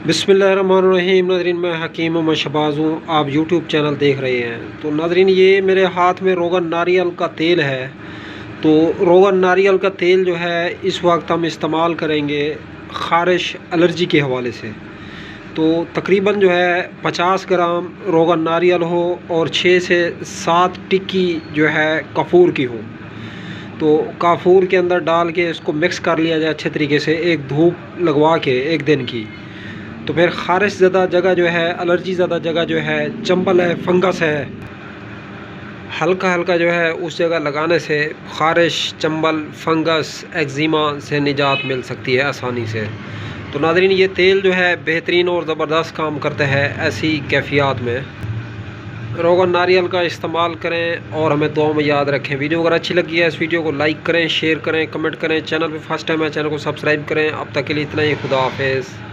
बिस्मिल्लाहिर्रहमानिर्रहीम। नाज़रीन, मैं हकीम मोहम्मद शहबाज़ हूँ। आप यूट्यूब चैनल देख रहे हैं। तो नाज़रीन, ये मेरे हाथ में रोगन नारियल का तेल है। तो रोगन नारियल का तेल जो है इस वक्त हम इस्तेमाल करेंगे ख़ारिश एलर्जी के हवाले से। तो तकरीबन जो है 50 ग्राम रोगन नारियल हो और 6 से 7 टिक्की जो है कपूर की हो। तो काफूर के अंदर डाल के इसको मिक्स कर लिया जाए अच्छे तरीके से, एक धूप लगवा के एक दिन की। तो फिर ख़ारिश ज़्यादा जगह जो है, एलर्जी ज़्यादा जगह जो है, चंबल है, फंगस है, हल्का हल्का जो है उस जगह लगाने से ख़ारिश, चंबल, फंगस, एक्जिमा से निजात मिल सकती है आसानी से। तो नाज़रीन, ये तेल जो है बेहतरीन और ज़बरदस्त काम करता है ऐसी कैफियत में। रोगन नारियल का इस्तेमाल करें और हमें दुआ में याद रखें। वीडियो अगर अच्छी लगी है इस वीडियो को लाइक करें, शेयर करें, कमेंट करें। चैनल पे फर्स्ट टाइम है, चैनल को सब्सक्राइब करें। अब तक के लिए इतना ही। खुदा हाफिज़।